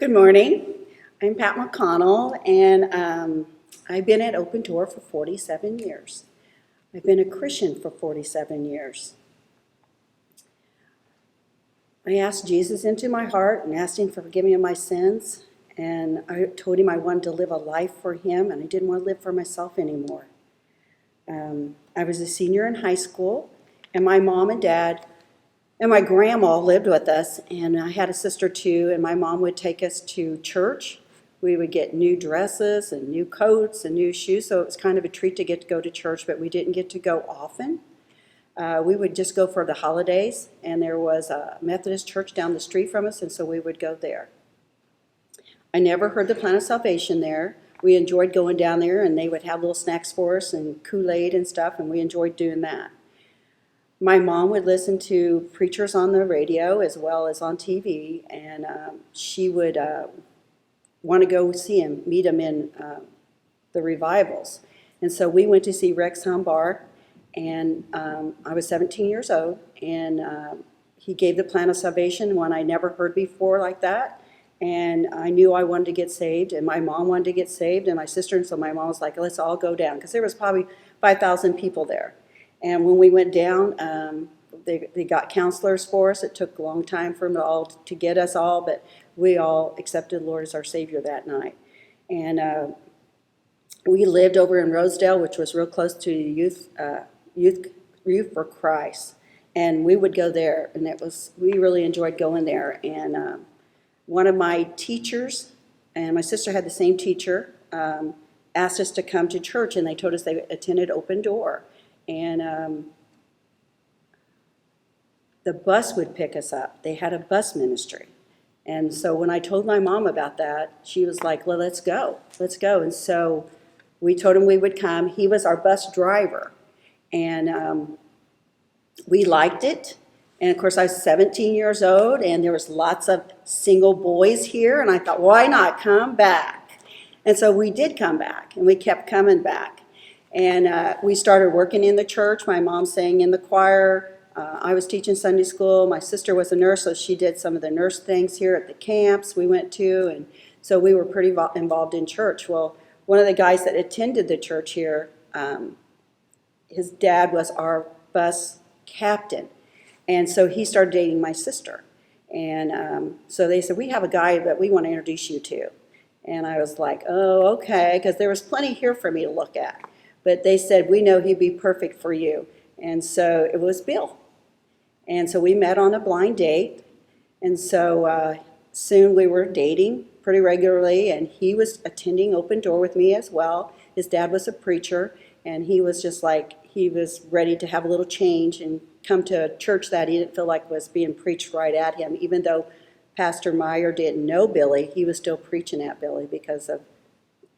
Good morning. I'm Pat McConnell, and I've been at Open Door for 47 years. I've been a Christian for 47 years. I asked Jesus into my heart and asked him for forgiving of my sins, and I told him I wanted to live a life for him, and I didn't want to live for myself anymore. I was a senior in high school, and my mom and dad and my grandma lived with us, and I had a sister too, and my mom would take us to church. We would get new dresses and new coats and new shoes, so it was kind of a treat to get to go to church, but we didn't get to go often. We would just go for the holidays, and there was a Methodist church down the street from us, and so we would go there. I never heard the plan of salvation there. We enjoyed going down there, and they would have little snacks for us and Kool-Aid and stuff, and we enjoyed doing that. My mom would listen to preachers on the radio as well as on TV, and she would want to go see him, meet him in the revivals. And so we went to see Rex Humbar, and I was 17 years old, and he gave the plan of salvation, one I never heard before like that. And I knew I wanted to get saved, and my mom wanted to get saved, and my sister, and so my mom was like, let's all go down, because there was probably 5,000 people there. And when we went down, they got counselors for us. It took a long time for them all to get us all, but we all accepted the Lord as our Savior that night. And we lived over in Rosedale, which was real close to Youth for Christ. And we would go there, and we really enjoyed going there. And one of my teachers, and my sister had the same teacher, asked us to come to church, and they told us they attended Open Door. And the bus would pick us up. They had a bus ministry. And so when I told my mom about that, she was like, well, let's go. And so we told him we would come. He was our bus driver. And we liked it. And of course, I was 17 years old, and there was lots of single boys here. And I thought, why not come back? And so we did come back, and we kept coming back. And we started working in the church. My mom sang in the choir. I was teaching Sunday school. My sister was a nurse, so she did some of the nurse things here at the camps we went to. And so we were pretty involved in church. Well, one of the guys that attended the church here, his dad was our bus captain. And so he started dating my sister. And so they said, we have a guy that we want to introduce you to. And I was like, oh, okay, because there was plenty here for me to look at. But they said, we know he'd be perfect for you. And so it was Bill. And so we met on a blind date. And so soon we were dating pretty regularly. And he was attending Open Door with me as well. His dad was a preacher. And he was just like, he was ready to have a little change and come to a church that he didn't feel like was being preached right at him. Even though Pastor Meyer didn't know Billy, he was still preaching at Billy because of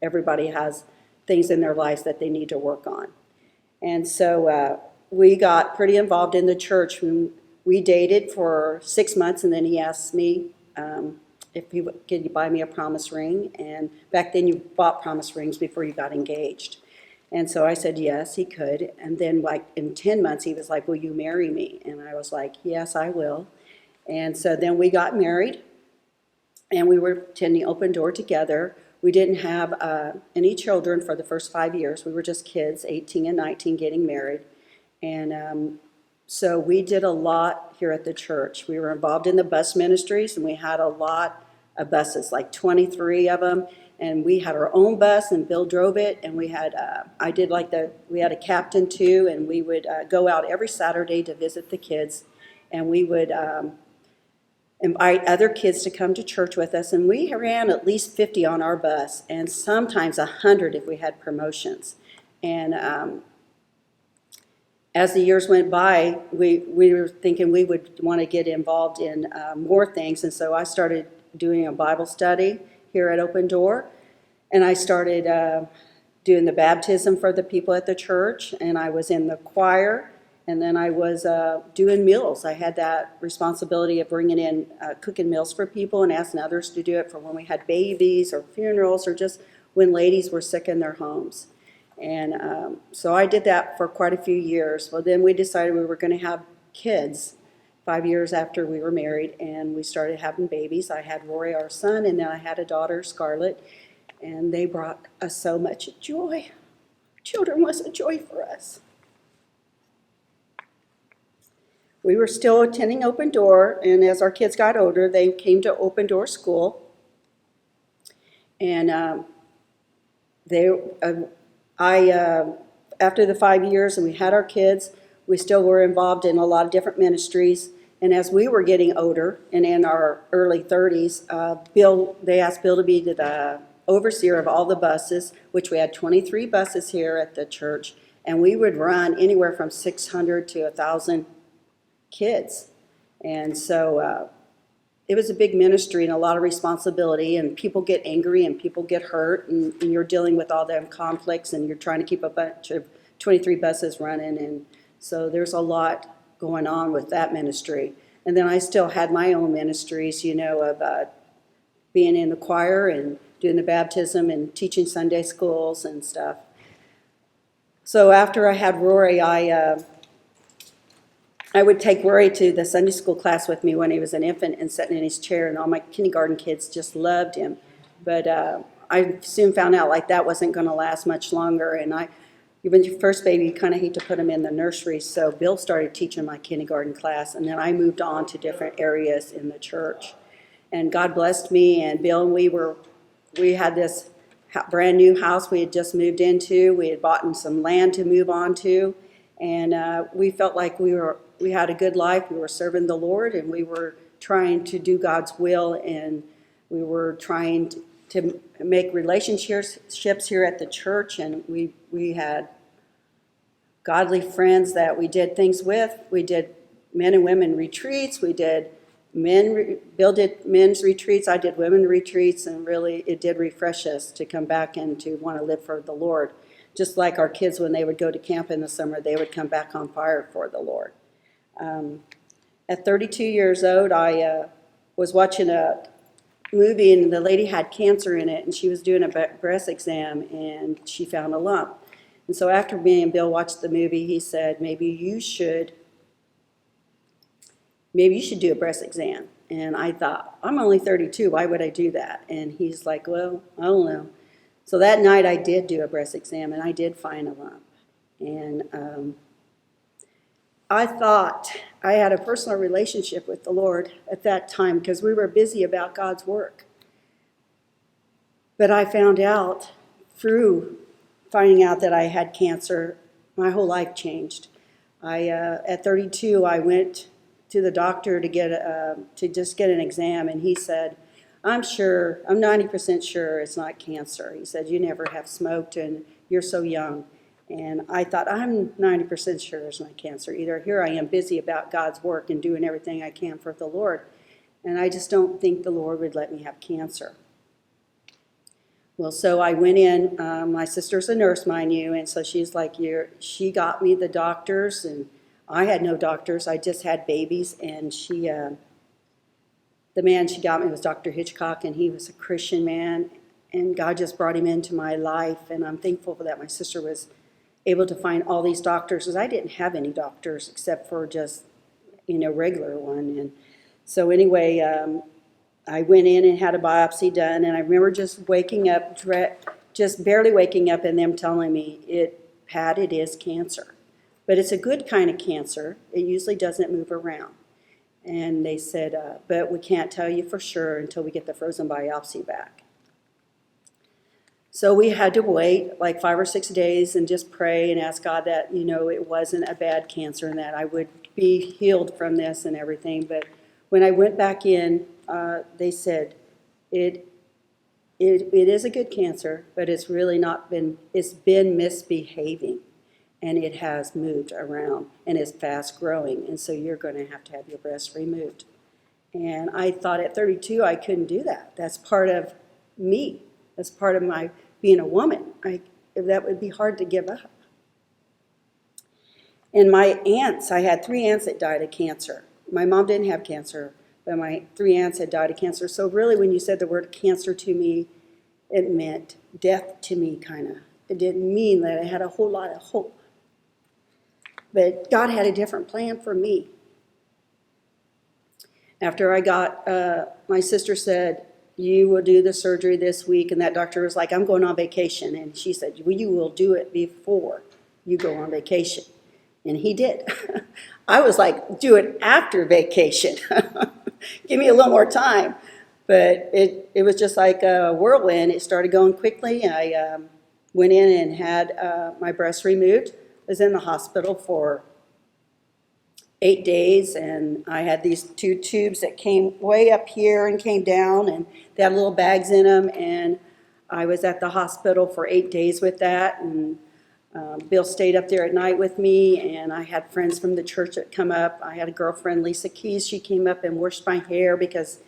everybody has things in their lives that they need to work on. And so we got pretty involved in the church. We dated for 6 months, and then he asked me if he could buy me a promise ring. And back then you bought promise rings before you got engaged. And so I said yes, he could. And then like in 10 months he was like, will you marry me? And I was like, yes, I will. And so then we got married, and we were attending Open Door together. We didn't have any children for the first 5 years. We were just kids, 18 and 19, getting married. And so we did a lot here at the church. We were involved in the bus ministries, and we had a lot of buses, like 23 of them. And we had our own bus, and Bill drove it. And we had, we had a captain too, and we would go out every Saturday to visit the kids. And we would invite other kids to come to church with us, and we ran at least 50 on our bus, and sometimes 100 if we had promotions. And as the years went by, we were thinking we would want to get involved in more things, and so I started doing a Bible study here at Open Door, and I started doing the baptism for the people at the church, and I was in the choir. And then I was doing meals. I had that responsibility of bringing in cooking meals for people and asking others to do it for when we had babies or funerals or just when ladies were sick in their homes. And so I did that for quite a few years. Well, then we decided we were going to have kids 5 years after we were married, and we started having babies. I had Rory, our son, and then I had a daughter, Scarlett, and they brought us so much joy. Children was a joy for us. We were still attending Open Door, and as our kids got older, they came to Open Door School. And after the 5 years and we had our kids, we still were involved in a lot of different ministries. And as we were getting older and in our early 30s, they asked Bill to be the overseer of all the buses, which we had 23 buses here at the church. And we would run anywhere from 600 to 1,000 kids. And so it was a big ministry and a lot of responsibility, and people get angry and people get hurt, and you're dealing with all them conflicts, and you're trying to keep a bunch of 23 buses running, and so there's a lot going on with that ministry. And then I still had my own ministries, of being in the choir and doing the baptism and teaching Sunday schools and stuff. So after I had Rory, I would take Rory to the Sunday school class with me when he was an infant and sitting in his chair, and all my kindergarten kids just loved him. But I soon found out that wasn't going to last much longer, and even your first baby, you kind of hate to put him in the nursery, so Bill started teaching my kindergarten class, and then I moved on to different areas in the church. And God blessed me and Bill, and we had this brand new house we had just moved into. We had bought some land to move on to, and we felt like we had a good life. We were serving the Lord, and we were trying to do God's will, and we were trying to make relationships here at the church, and we had godly friends that we did things with. We did men and women retreats. We did Bill did men's retreats. I did women retreats, and really it did refresh us to come back and to want to live for the Lord. Just like our kids, when they would go to camp in the summer, they would come back on fire for the Lord. At 32 years old, I was watching a movie, and the lady had cancer in it, and she was doing a breast exam, and she found a lump. And so after me and Bill watched the movie, he said, maybe you should do a breast exam. And I thought, I'm only 32, why would I do that? And he's like, well, I don't know. So that night I did do a breast exam, and I did find a lump. And I thought I had a personal relationship with the Lord at that time because we were busy about God's work. But I found out through finding out that I had cancer, my whole life changed. At 32, I went to the doctor to just get an exam, and he said, I'm 90% sure it's not cancer. He said, you never have smoked and you're so young. And I thought, I'm 90% sure it's not cancer either. Here I am busy about God's work and doing everything I can for the Lord. And I just don't think the Lord would let me have cancer. Well, so I went in. My sister's a nurse, mind you, and so she's like, she got me the doctors, and I had no doctors. I just had babies, and the man she got me was Dr. Hitchcock, and he was a Christian man, and God just brought him into my life, and I'm thankful for that. My sister was able to find all these doctors, because I didn't have any doctors except for just, regular one. And so anyway, I went in and had a biopsy done, and I remember just waking up, just barely waking up, and them telling me, Pat, it is cancer. But it's a good kind of cancer. It usually doesn't move around. And they said, but we can't tell you for sure until we get the frozen biopsy back. So we had to wait like 5 or 6 days and just pray and ask God that, it wasn't a bad cancer and that I would be healed from this and everything. But when I went back in, they said, it is a good cancer, but it's really it's been misbehaving. And it has moved around and is fast growing. And so you're going to have your breast removed. And I thought at 32 I couldn't do that. That's part of me. That's part of my being a woman. That would be hard to give up. And my aunts, I had 3 aunts that died of cancer. My mom didn't have cancer, but my 3 aunts had died of cancer. So really when you said the word cancer to me, it meant death to me, kind of. It didn't mean that I had a whole lot of hope. But God had a different plan for me. After I got, my sister said, you will do the surgery this week, and that doctor was like, I'm going on vacation, and she said, well, you will do it before you go on vacation, and he did. I was like, do it after vacation. Give me a little more time. But it was just like a whirlwind. It started going quickly. I went in and had my breast removed. Was in the hospital for 8 days, and I had these 2 tubes that came way up here and came down, and they had little bags in them, and I was at the hospital for 8 days with that, and Bill stayed up there at night with me, and I had friends from the church that come up. I had a girlfriend, Lisa Keys. She came up and washed my hair because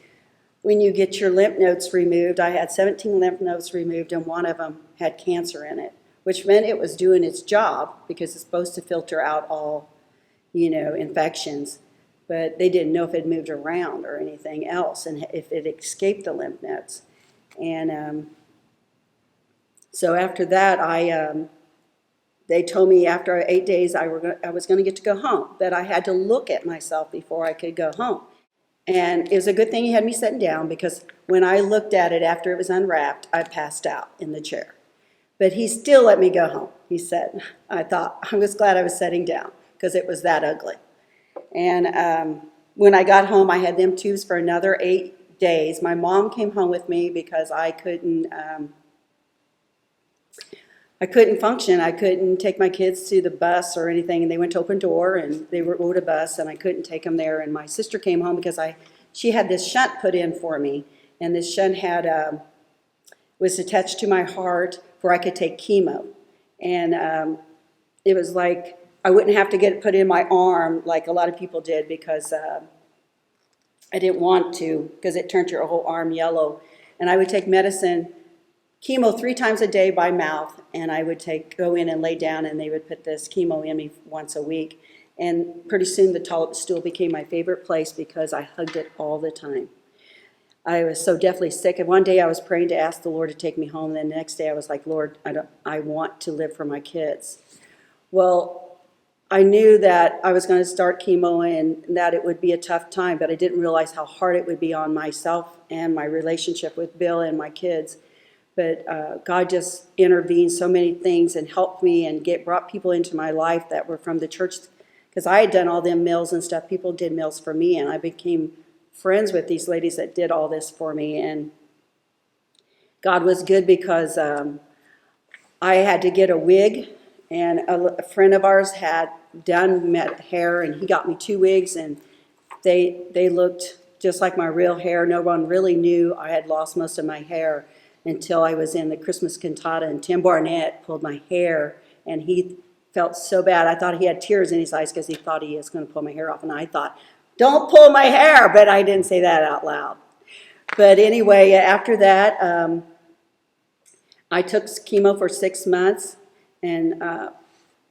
when you get your lymph nodes removed, I had 17 lymph nodes removed, and one of them had cancer in it, which meant it was doing its job because it's supposed to filter out all, infections. But they didn't know if it moved around or anything else and if it escaped the lymph nodes. And so after that, they told me after 8 days I was going to get to go home, that I had to look at myself before I could go home. And it was a good thing he had me sitting down, because when I looked at it after it was unwrapped, I passed out in the chair. But he still let me go home, he said. I was glad I was sitting down because it was that ugly. And when I got home, I had them tubes for another 8 days. My mom came home with me because I couldn't function. I couldn't take my kids to the bus or anything, and they went to Open Door, and they rode a bus, and I couldn't take them there. And my sister came home because she had this shunt put in for me, and this shunt was attached to my heart where I could take chemo. And it was like I wouldn't have to get it put in my arm like a lot of people did, because I didn't want to, because it turned your whole arm yellow. And I would take medicine, chemo 3 times a day by mouth, and I would go in and lay down, and they would put this chemo in me once a week. And pretty soon the toilet stool became my favorite place because I hugged it all the time. I was so deathly sick, and one day I was praying to ask the Lord to take me home, and then the next day I was like, Lord, I want to live for my kids. Well, I knew that I was going to start chemo and that it would be a tough time, but I didn't realize how hard it would be on myself and my relationship with Bill and my kids. But God just intervened so many things and helped me and brought people into my life that were from the church, because I had done all them meals and stuff. People did meals for me, and I became friends with these ladies that did all this for me. And God was good, because I had to get a wig, and a friend of ours had done hair, and he got me 2 wigs, and they looked just like my real hair. No one really knew I had lost most of my hair until I was in the Christmas cantata, and Tim Barnett pulled my hair, and he felt so bad. I thought he had tears in his eyes because he thought he was going to pull my hair off, and I thought, don't pull my hair, but I didn't say that out loud. But anyway, after that, I took chemo for 6 months, and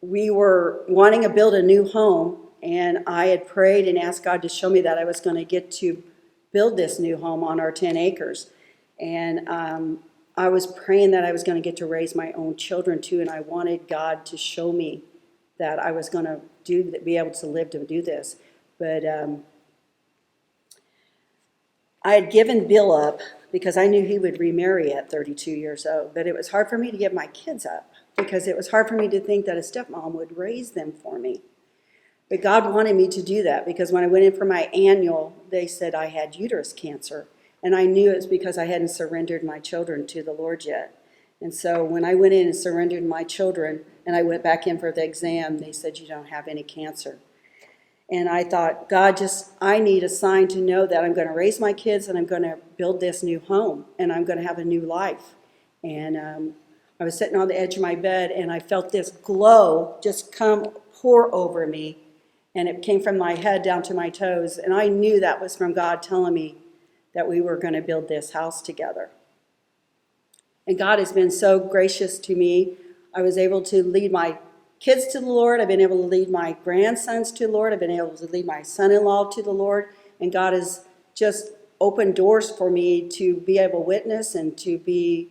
we were wanting to build a new home, and I had prayed and asked God to show me that I was going to get to build this new home on our 10 acres. And I was praying that I was going to get to raise my own children too, and I wanted God to show me that I was going to be able to live to do this. But I had given Bill up because I knew he would remarry at 32 years old. But it was hard for me to give my kids up, because it was hard for me to think that a stepmom would raise them for me. But God wanted me to do that, because when I went in for my annual, they said I had uterus cancer. And I knew it was because I hadn't surrendered my children to the Lord yet. And so when I went in and surrendered my children, and I went back in for the exam, they said, you don't have any cancer. And I thought, God, I need a sign to know that I'm going to raise my kids, and I'm going to build this new home, and I'm going to have a new life. And I was sitting on the edge of my bed, and I felt this glow just pour over me. And it came from my head down to my toes. And I knew that was from God telling me that we were going to build this house together. And God has been so gracious to me. I was able to lead my kids to the Lord. I've been able to lead my grandsons to the Lord. I've been able to lead my son-in-law to the Lord. And God has just opened doors for me to be able to witness and to be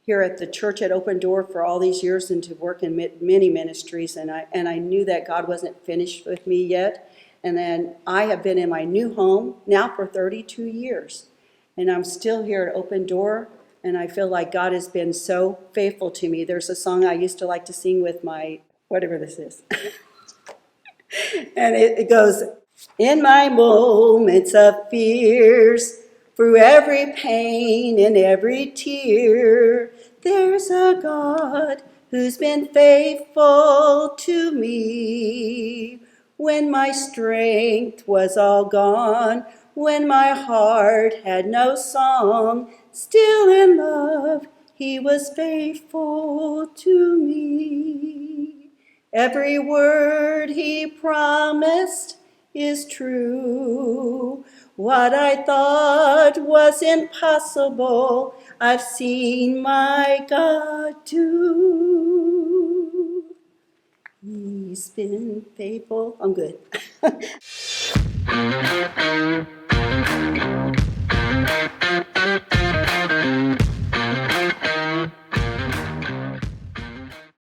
here at the church at Open Door for all these years, and to work in many ministries. And I knew that God wasn't finished with me yet. And then I have been in my new home now for 32 years. And I'm still here at Open Door, and I feel like God has been so faithful to me. There's a song I used to like to sing with my, whatever this is. And it goes, in my moments of fears, through every pain and every tear, there's a God who's been faithful to me. When my strength was all gone, when my heart had no song, still in love he was faithful to me. Every word he promised is true. What I thought was impossible, I've seen my God do. He's been faithful. I'm good.